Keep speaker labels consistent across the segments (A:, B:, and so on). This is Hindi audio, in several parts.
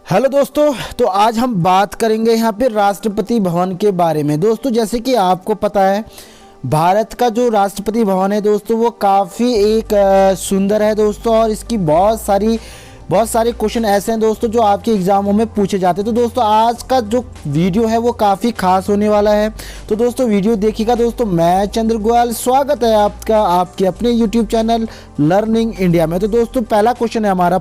A: हेलो दोस्तों। तो आज हम बात करेंगे यहाँ पे राष्ट्रपति भवन के बारे में। दोस्तों जैसे कि आपको पता है, भारत का जो राष्ट्रपति भवन है दोस्तों वो काफ़ी एक सुंदर है दोस्तों, और इसकी बहुत सारे क्वेश्चन ऐसे हैं दोस्तों जो आपके एग्जामों में पूछे जाते हैं। तो दोस्तों आज का जो वीडियो है वो काफ़ी खास होने वाला है। तो दोस्तों वीडियो देखिएगा दोस्तों। मैं चंद्र गोयल, स्वागत है आपका आपके अपने यूट्यूब चैनल लर्निंग इंडिया में। तो दोस्तों पहला क्वेश्चन है हमारा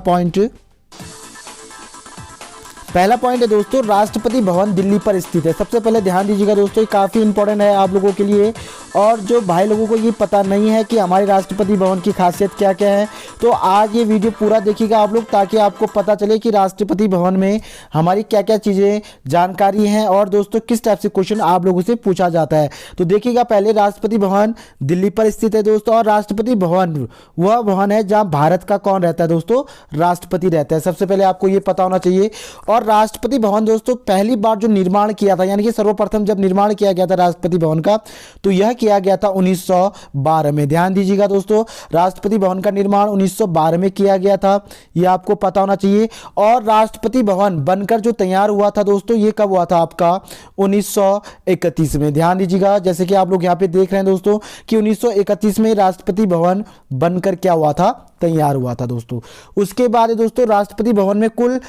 A: पहला पॉइंट है दोस्तों, राष्ट्रपति भवन दिल्ली पर स्थित है। सबसे पहले ध्यान दीजिएगा दोस्तों, ये काफ़ी इंपॉर्टेंट है आप लोगों के लिए। और जो भाई लोगों को ये पता नहीं है कि हमारे राष्ट्रपति भवन की खासियत क्या क्या है, तो आज ये वीडियो पूरा देखिएगा आप लोग, ताकि आपको पता चले कि राष्ट्रपति भवन में हमारी क्या क्या चीज़ें जानकारी हैं और दोस्तों किस टाइप से क्वेश्चन आप लोगों से पूछा जाता है। तो देखिएगा, पहले राष्ट्रपति भवन दिल्ली पर स्थित है दोस्तों, और राष्ट्रपति भवन वह भवन है जहाँ भारत का कौन रहता है दोस्तों, राष्ट्रपति रहता है। सबसे पहले आपको ये पता होना चाहिए। और राष्ट्रपति भवन दोस्तों पहली बार जो निर्माण किया था, यानी कि सर्वप्रथम जब निर्माण किया गया था राष्ट्रपति भवन का, तो यह किया गया था 1912 में। ध्यान दीजिएगा दोस्तों, राष्ट्रपति भवन का निर्माण 1912 में किया गया था, यह आपको पता होना चाहिए। और राष्ट्रपति भवन बनकर जो तैयार हुआ था दोस्तों, ये कब हुआ था आपका 1931 में। ध्यान दीजिएगा, जैसे कि आप लोग यहाँ पे देख रहे हैं दोस्तों कि 1931 में राष्ट्रपति भवन बनकर क्या हुआ था, तैयार हुआ था दोस्तों। उसके बाद दोस्तों राष्ट्रपति भवन में कुल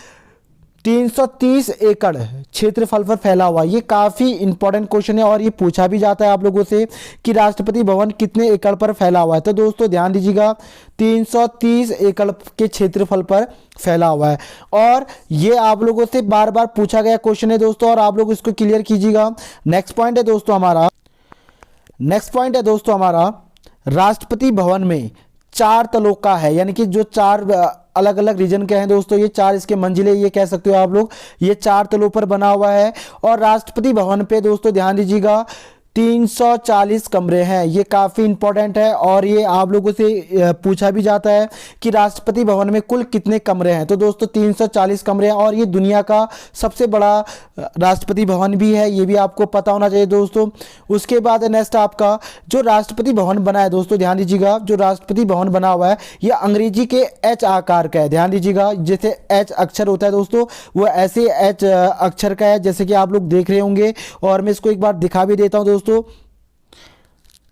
A: 330 एकड़ क्षेत्रफल पर फैला हुआ। ये काफ़ी इंपॉर्टेंट क्वेश्चन है और ये पूछा भी जाता है आप लोगों से कि राष्ट्रपति भवन कितने एकड़ पर फैला हुआ है। तो दोस्तों ध्यान दीजिएगा, 330 एकड़ के क्षेत्रफल पर फैला हुआ है। और ये आप लोगों से बार बार पूछा गया क्वेश्चन है दोस्तों, और आप लोग इसको क्लियर कीजिएगा। नेक्स्ट पॉइंट है दोस्तों हमारा राष्ट्रपति भवन में 4 तलों का है, यानी कि जो 4 अलग अलग रीजन के हैं दोस्तों, ये 4 इसके मंजिले ये कह सकते हो आप लोग, ये 4 तलों पर बना हुआ है। और राष्ट्रपति भवन पे दोस्तों ध्यान दीजिएगा 340 कमरे हैं। ये काफ़ी इंपॉर्टेंट है और ये आप लोगों से पूछा भी जाता है कि राष्ट्रपति भवन में कुल कितने कमरे हैं। तो दोस्तों 340 कमरे हैं, और ये दुनिया का सबसे बड़ा राष्ट्रपति भवन भी है, ये भी आपको पता होना चाहिए दोस्तों। उसके बाद नेक्स्ट आपका जो राष्ट्रपति भवन बना है दोस्तों, ध्यान दीजिएगा, जो राष्ट्रपति भवन बना हुआ है ये अंग्रेजी के एच आकार का है। ध्यान दीजिएगा, जैसे एच अक्षर होता है दोस्तों, वो ऐसे एच अक्षर का है, जैसे कि आप लोग देख रहे होंगे। और मैं इसको एक बार दिखा भी देता हूँ दोस्तों।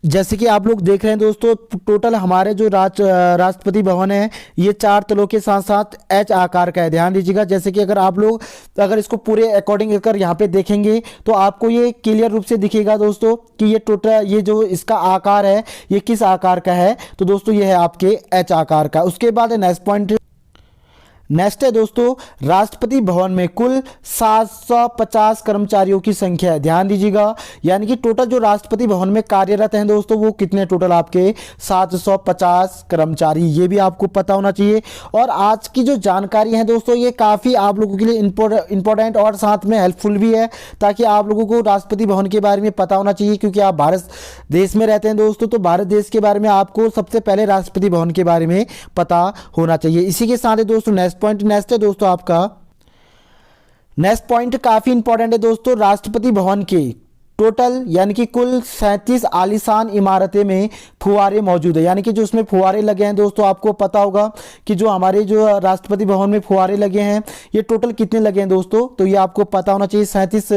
A: जैसे कि आप लोग देख रहे हैं दोस्तों, टोटल हमारे जो राष्ट्रपति भवन है ये 4 तलों के साथ साथ एच आकार का है। ध्यान दीजिएगा, जैसे कि अगर इसको पूरे अकॉर्डिंग अगर यहाँ पे देखेंगे तो आपको ये क्लियर रूप से दिखेगा दोस्तों कि ये टोटल ये जो इसका आकार है ये किस आकार का है। तो दोस्तों ये है आपके एच आकार का। उसके बाद नेक्स्ट है दोस्तों, राष्ट्रपति भवन में कुल 750 कर्मचारियों की संख्या है। ध्यान दीजिएगा, यानी कि टोटल जो राष्ट्रपति भवन में कार्यरत हैं दोस्तों वो कितने, टोटल आपके 750 कर्मचारी, ये भी आपको पता होना चाहिए। और आज की जो जानकारी है दोस्तों ये काफ़ी आप लोगों के लिए इंपॉर्टेंट और साथ में हेल्पफुल भी है, ताकि आप लोगों को राष्ट्रपति भवन के बारे में पता होना चाहिए, क्योंकि आप भारत देश में रहते हैं दोस्तों, तो भारत देश के बारे में आपको सबसे पहले राष्ट्रपति भवन के बारे में पता होना चाहिए। इसी के साथ दोस्तों नेक्स्ट है दोस्तों आपका नेक्स्ट पॉइंट काफी इंपॉर्टेंट है दोस्तों, राष्ट्रपति भवन के टोटल यानी कि कुल 37 आलीशान इमारतें में फुहारे मौजूद है। यानी कि जो उसमें फुहारे लगे हैं दोस्तों, आपको पता होगा कि जो हमारे जो राष्ट्रपति भवन में फुहारे लगे हैं ये टोटल कितने लगे हैं दोस्तों, तो ये आपको पता होना चाहिए, 37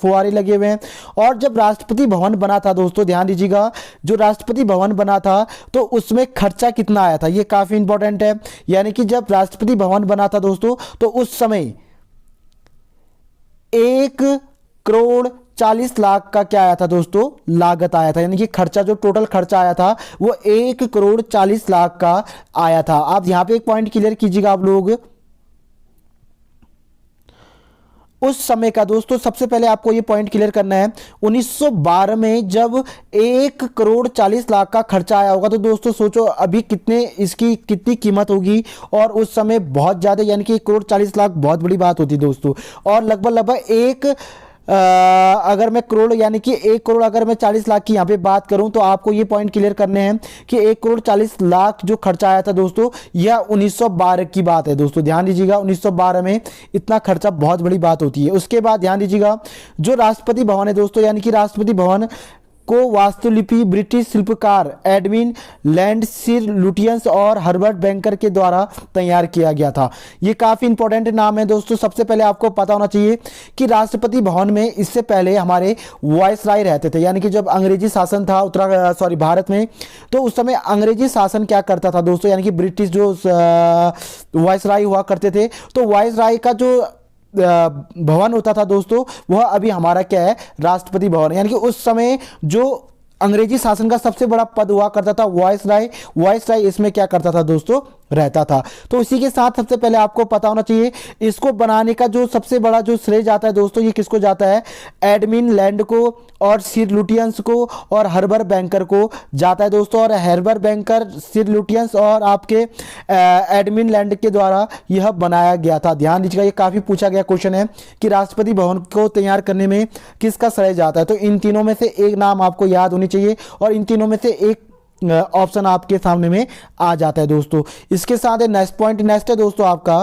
A: फुहारे लगे हुए हैं। और जब राष्ट्रपति भवन बना था दोस्तों, ध्यान दीजिएगा, जो राष्ट्रपति भवन बना था तो उसमें खर्चा कितना आया था, ये काफ़ी इंपॉर्टेंट है। यानी कि जब राष्ट्रपति भवन बना था दोस्तों तो उस समय 1,40,00,00,000 का क्या आया था दोस्तों, लागत आया था। यानी कि खर्चा, जो टोटल खर्चा आया था वो 1,40,00,000 का आया था। आप यहां पे एक पॉइंट क्लियर कीजिएगा आप लोग, उस समय का दोस्तों सबसे पहले आपको ये पॉइंट क्लियर करना है, 1912 में जब 1,40,00,000 का खर्चा आया होगा, तो दोस्तों सोचो अभी इसकी कितनी कीमत होगी। और उस समय बहुत ज़्यादा, यानी कि 1,40,00,000 बहुत बड़ी बात होती दोस्तों। और लगभग अगर मैं करोड़, यानी कि 1 करोड़ अगर मैं 40 लाख की यहाँ पे बात करूँ, तो आपको ये पॉइंट क्लियर करने हैं कि 1,40,00,000 जो खर्चा आया था दोस्तों, यह 1912 की बात है दोस्तों। ध्यान दीजिएगा, 1912 में इतना खर्चा बहुत बड़ी बात होती है। उसके बाद ध्यान दीजिएगा, जो राष्ट्रपति भवन है दोस्तों, यानी कि राष्ट्रपति भवन को वास्तुलिपि ब्रिटिश शिल्पकार एडविन लैंडसिर और हर्बर्ट बैंकर के द्वारा तैयार किया गया था। ये काफ़ी इंपॉर्टेंट नाम है दोस्तों। सबसे पहले आपको पता होना चाहिए कि राष्ट्रपति भवन में इससे पहले हमारे वायसराय रहते थे, यानी कि जब अंग्रेजी शासन था भारत में, तो उस समय अंग्रेजी शासन क्या करता था दोस्तों, यानी कि ब्रिटिश जो वायसराय हुआ करते थे, तो वायसराय का जो भवन होता था दोस्तों, वह अभी हमारा क्या है, राष्ट्रपति भवन। यानी कि उस समय जो अंग्रेजी शासन का सबसे बड़ा पद हुआ करता था वायसराय इसमें क्या करता था दोस्तों, रहता था। तो इसी के साथ सबसे पहले आपको पता होना चाहिए, इसको बनाने का जो सबसे बड़ा जो श्रेय जाता है दोस्तों, ये किसको जाता है, एडमिन लैंड को और सिर लुटियंस को और हर्बर्ट बैंकर को जाता है दोस्तों। और हर्बर्ट बैंकर, सिर लुटियंस और आपके एडमिन लैंड के द्वारा यह बनाया गया था। ध्यान दीजिएगा, ये काफ़ी पूछा गया क्वेश्चन है कि राष्ट्रपति भवन को तैयार करने में किसका श्रेय जाता है। तो इन तीनों में से एक नाम आपको याद होनी चाहिए और इन तीनों में से एक ऑप्शन आपके सामने में आ जाता है दोस्तों। इसके साथ नेक्स्ट है दोस्तों आपका,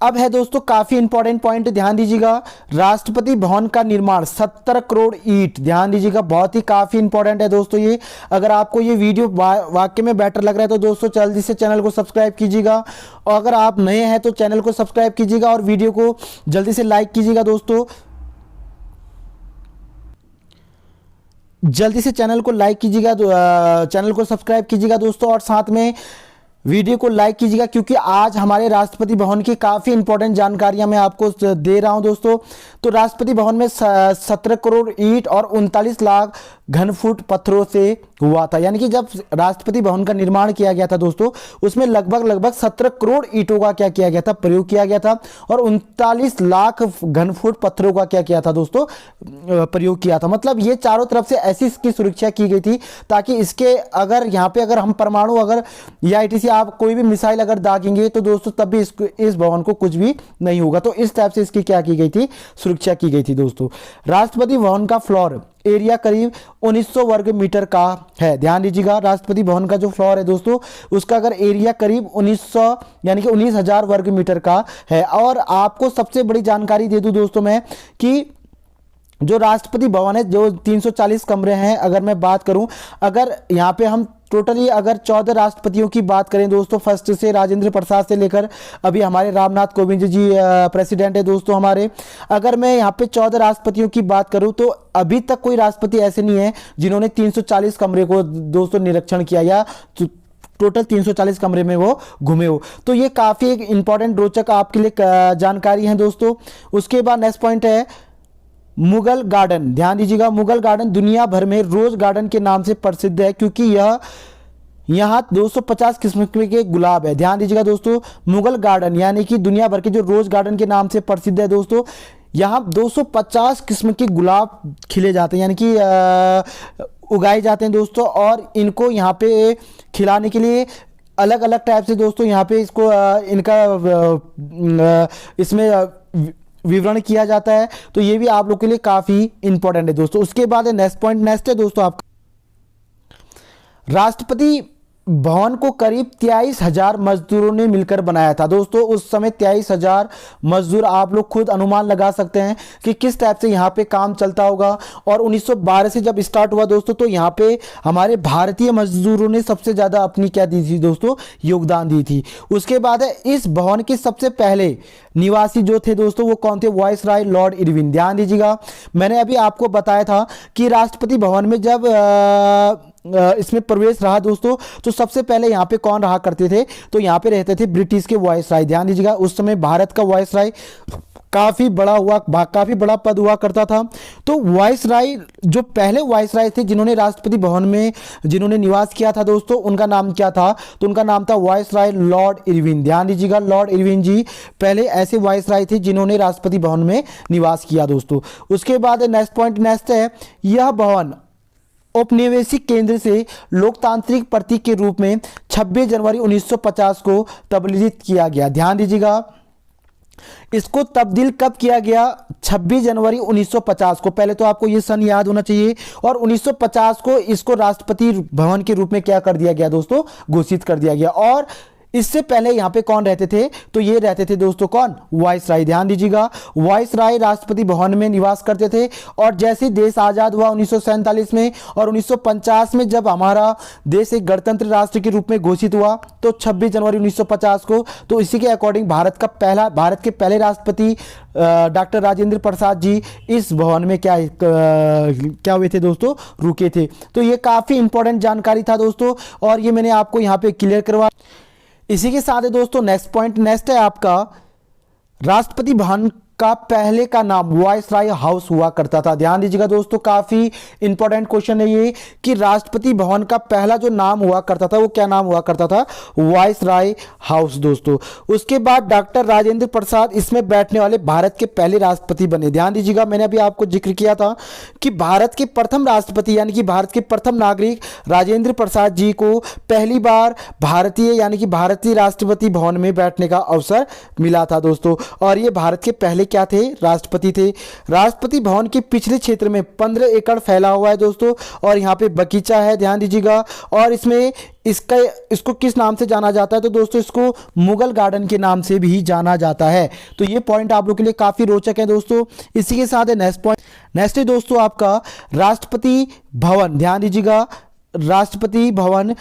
A: अब है दोस्तों काफी इंपॉर्टेंट पॉइंट, ध्यान दीजिएगा। राष्ट्रपति भवन का निर्माण 70 करोड़ ईंट, ध्यान दीजिएगा, बहुत ही काफी इंपॉर्टेंट है दोस्तों ये। अगर आपको ये वीडियो वाकई में बेटर लग रहा है तो दोस्तों जल्दी से चैनल को सब्सक्राइब कीजिएगा, और अगर आप नए हैं तो चैनल को सब्सक्राइब कीजिएगा और वीडियो को जल्दी से लाइक कीजिएगा दोस्तों। जल्दी से चैनल को लाइक कीजिएगा, चैनल को सब्सक्राइब कीजिएगा दोस्तों, और साथ में वीडियो को लाइक कीजिएगा, क्योंकि आज हमारे राष्ट्रपति भवन की काफ़ी इंपॉर्टेंट जानकारियां मैं आपको दे रहा हूं दोस्तों। तो राष्ट्रपति भवन में 17 करोड़ ईंट और 39 लाख घन फुट पत्थरों से हुआ था। यानी कि जब राष्ट्रपति भवन का निर्माण किया गया था दोस्तों, उसमें लगभग 17 करोड़ ईंटों का क्या किया गया था, प्रयोग किया गया था, और 39 लाख घन फुट पत्थरों का क्या किया था दोस्तों, प्रयोग किया था। मतलब ये चारों तरफ से ऐसी इसकी सुरक्षा की गई थी ताकि इसके अगर यहाँ पे अगर हम परमाणु अगर या ITC आप कोई भी मिसाइल अगर दागेंगे तो दोस्तों तब भी इस भवन को कुछ भी नहीं होगा। तो इस टाइप से इसकी क्या की गई थी, सुरक्षा की गई थी दोस्तों। राष्ट्रपति भवन का फ्लोर एरिया करीब 1900 वर्ग मीटर का है। ध्यान दीजिएगा, राष्ट्रपति भवन का जो फ्लोर है दोस्तों, उसका अगर एरिया करीब 1900 यानी कि 19,000 वर्ग मीटर का है। और आपको सबसे बड़ी जानकारी दे दूं दोस्तों मैं कि जो राष्ट्रपति भवन है, जो 340 कमरे हैं, अगर मैं बात करूं, अगर यहाँ पे हम टोटली अगर 14 राष्ट्रपतियों की बात करें दोस्तों, फर्स्ट से राजेंद्र प्रसाद से लेकर अभी हमारे रामनाथ कोविंद जी प्रेसिडेंट है दोस्तों हमारे, अगर मैं यहाँ पे 14 राष्ट्रपतियों की बात करूं तो अभी तक कोई राष्ट्रपति ऐसे नहीं है जिन्होंने 340 कमरे को दोस्तों निरीक्षण किया या टोटल 340 कमरे में वो घूमे हो। तो ये काफ़ी एक इंपॉर्टेंट रोचक आपके लिए जानकारी है दोस्तों। उसके बाद नेक्स्ट पॉइंट है मुगल गार्डन। ध्यान दीजिएगा, मुगल गार्डन दुनिया भर में रोज गार्डन के नाम से प्रसिद्ध है, क्योंकि यह यहाँ 250 किस्म के गुलाब है। ध्यान दीजिएगा दोस्तों, मुगल गार्डन यानी कि दुनिया भर के जो रोज गार्डन के नाम से प्रसिद्ध है दोस्तों, यहाँ 250 किस्म के गुलाब खिले जाते हैं, यानी कि उगाए जाते हैं दोस्तों। और इनको यहाँ पे खिलाने के लिए अलग अलग टाइप से दोस्तों यहाँ पे इसको इनका इसमें विवरण किया जाता है। तो ये भी आप लोग के लिए काफी इंपॉर्टेंट है दोस्तों। उसके बाद है नेक्स्ट है दोस्तों आपका, राष्ट्रपति भवन को करीब 23,000 मजदूरों ने मिलकर बनाया था दोस्तों। उस समय 23,000 मजदूर, आप लोग खुद अनुमान लगा सकते हैं कि किस टाइप से यहाँ पे काम चलता होगा। और 1912 से जब स्टार्ट हुआ दोस्तों, तो यहाँ पे हमारे भारतीय मजदूरों ने सबसे ज़्यादा अपनी क्या दी थी दोस्तों, योगदान दी थी। उसके बाद है इस भवन के सबसे पहले निवासी जो थे दोस्तों, वो कौन थे, वायसराय लॉर्ड इरविन। ध्यान दीजिएगा, मैंने अभी आपको बताया था कि राष्ट्रपति भवन में जब इसमें प्रवेश रहा दोस्तों, तो सबसे पहले यहाँ पे कौन रहा करते थे, तो यहाँ पे रहते थे ब्रिटिश के वायसराय। ध्यान दीजिएगा, उस समय भारत का वायसराय काफी बड़ा पद हुआ करता था। तो वायसराय जो पहले वायसराय थे जिन्होंने राष्ट्रपति भवन में जिन्होंने निवास किया था दोस्तों, उनका नाम क्या था, तो उनका नाम था वायसराय लॉर्ड इरविन। ध्यान दीजिएगा, लॉर्ड इरविन जी पहले ऐसे वायसराय थे जिन्होंने राष्ट्रपति भवन में निवास किया दोस्तों। उसके बाद नेक्स्ट है यह भवन औपनिवेशिक केंद्र से लोकतांत्रिक प्रतीक के रूप में 26 जनवरी 1950 को तब्दील किया गया। ध्यान दीजिएगा, इसको तब्दील कब किया गया, 26 जनवरी 1950 को। पहले तो आपको ये सन याद होना चाहिए। और 1950 को इसको राष्ट्रपति भवन के रूप में क्या कर दिया गया दोस्तों, घोषित कर दिया गया। और इससे पहले यहाँ पे कौन रहते थे, तो ये रहते थे दोस्तों कौन, वायसराय। ध्यान दीजिएगा, वायसराय राष्ट्रपति भवन में निवास करते थे। और जैसे ही देश आज़ाद हुआ 1947 में और 1950 में जब हमारा देश एक गणतंत्र राष्ट्र के रूप में घोषित हुआ, तो 26 जनवरी 1950 को, तो इसी के अकॉर्डिंग भारत के पहले राष्ट्रपति डॉक्टर राजेंद्र प्रसाद जी इस भवन में क्या हुए थे दोस्तों, रुके थे। तो ये काफ़ी इंपॉर्टेंट जानकारी था दोस्तों, और ये मैंने आपको यहाँ पे क्लियर करवा। इसी के साथ है दोस्तों नेक्स्ट है आपका, राष्ट्रपति भवन का पहले का नाम वायसराय हाउस हुआ करता था। ध्यान दीजिएगा दोस्तों, काफी इंपॉर्टेंट क्वेश्चन है ये कि राष्ट्रपति भवन का पहला जो नाम हुआ करता था वो क्या नाम हुआ करता था, वायसराय हाउस दोस्तों। उसके बाद डॉक्टर राजेंद्र प्रसाद इसमें बैठने वाले भारत के पहले राष्ट्रपति बने। ध्यान दीजिएगा, मैंने अभी आपको जिक्र किया था कि भारत के प्रथम राष्ट्रपति यानी कि भारत के प्रथम नागरिक राजेंद्र प्रसाद जी को पहली बार भारतीय राष्ट्रपति भवन में बैठने का अवसर मिला था दोस्तों। और ये भारत के पहले क्या थे, राष्ट्रपति थे। राष्ट्रपति भवन के पिछले क्षेत्र में 15 एकड़ फैला हुआ है दोस्तों, और यहाँ पे बगीचा है। ध्यान दीजिएगा, और इसमें इसको किस नाम से जाना जाता है, तो दोस्तों इसको मुगल गार्डन के नाम से भी जाना जाता है। तो ये पॉइंट आप लोग के लिए काफी रोचक है दोस्तों। इसी के साथ है नेक्स्ट है दोस्तों आपका राष्ट्रपति भवन। ध्यान दीजिएगा, राष्ट्रपति भवन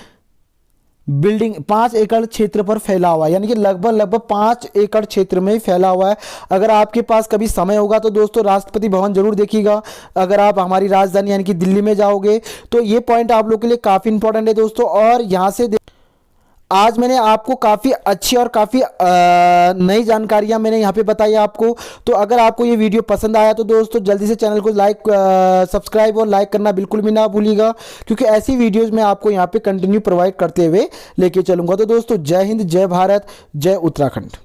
A: बिल्डिंग 5 एकड़ क्षेत्र पर फैला हुआ है, यानी कि लगभग 5 एकड़ क्षेत्र में फैला हुआ है। अगर आपके पास कभी समय होगा तो दोस्तों राष्ट्रपति भवन जरूर देखिएगा। अगर आप हमारी राजधानी यानी कि दिल्ली में जाओगे तो ये पॉइंट आप लोग के लिए काफ़ी इंपॉर्टेंट है दोस्तों। और यहाँ से आज मैंने आपको काफ़ी अच्छी और काफ़ी नई जानकारियां मैंने यहाँ पे बताई आपको। तो अगर आपको ये वीडियो पसंद आया तो दोस्तों जल्दी से चैनल को सब्सक्राइब और लाइक करना बिल्कुल भी ना भूलिएगा, क्योंकि ऐसी वीडियोस मैं आपको यहाँ पे कंटिन्यू प्रोवाइड करते हुए लेके चलूँगा। तो दोस्तों जय हिंद, जय भारत, जय उत्तराखंड।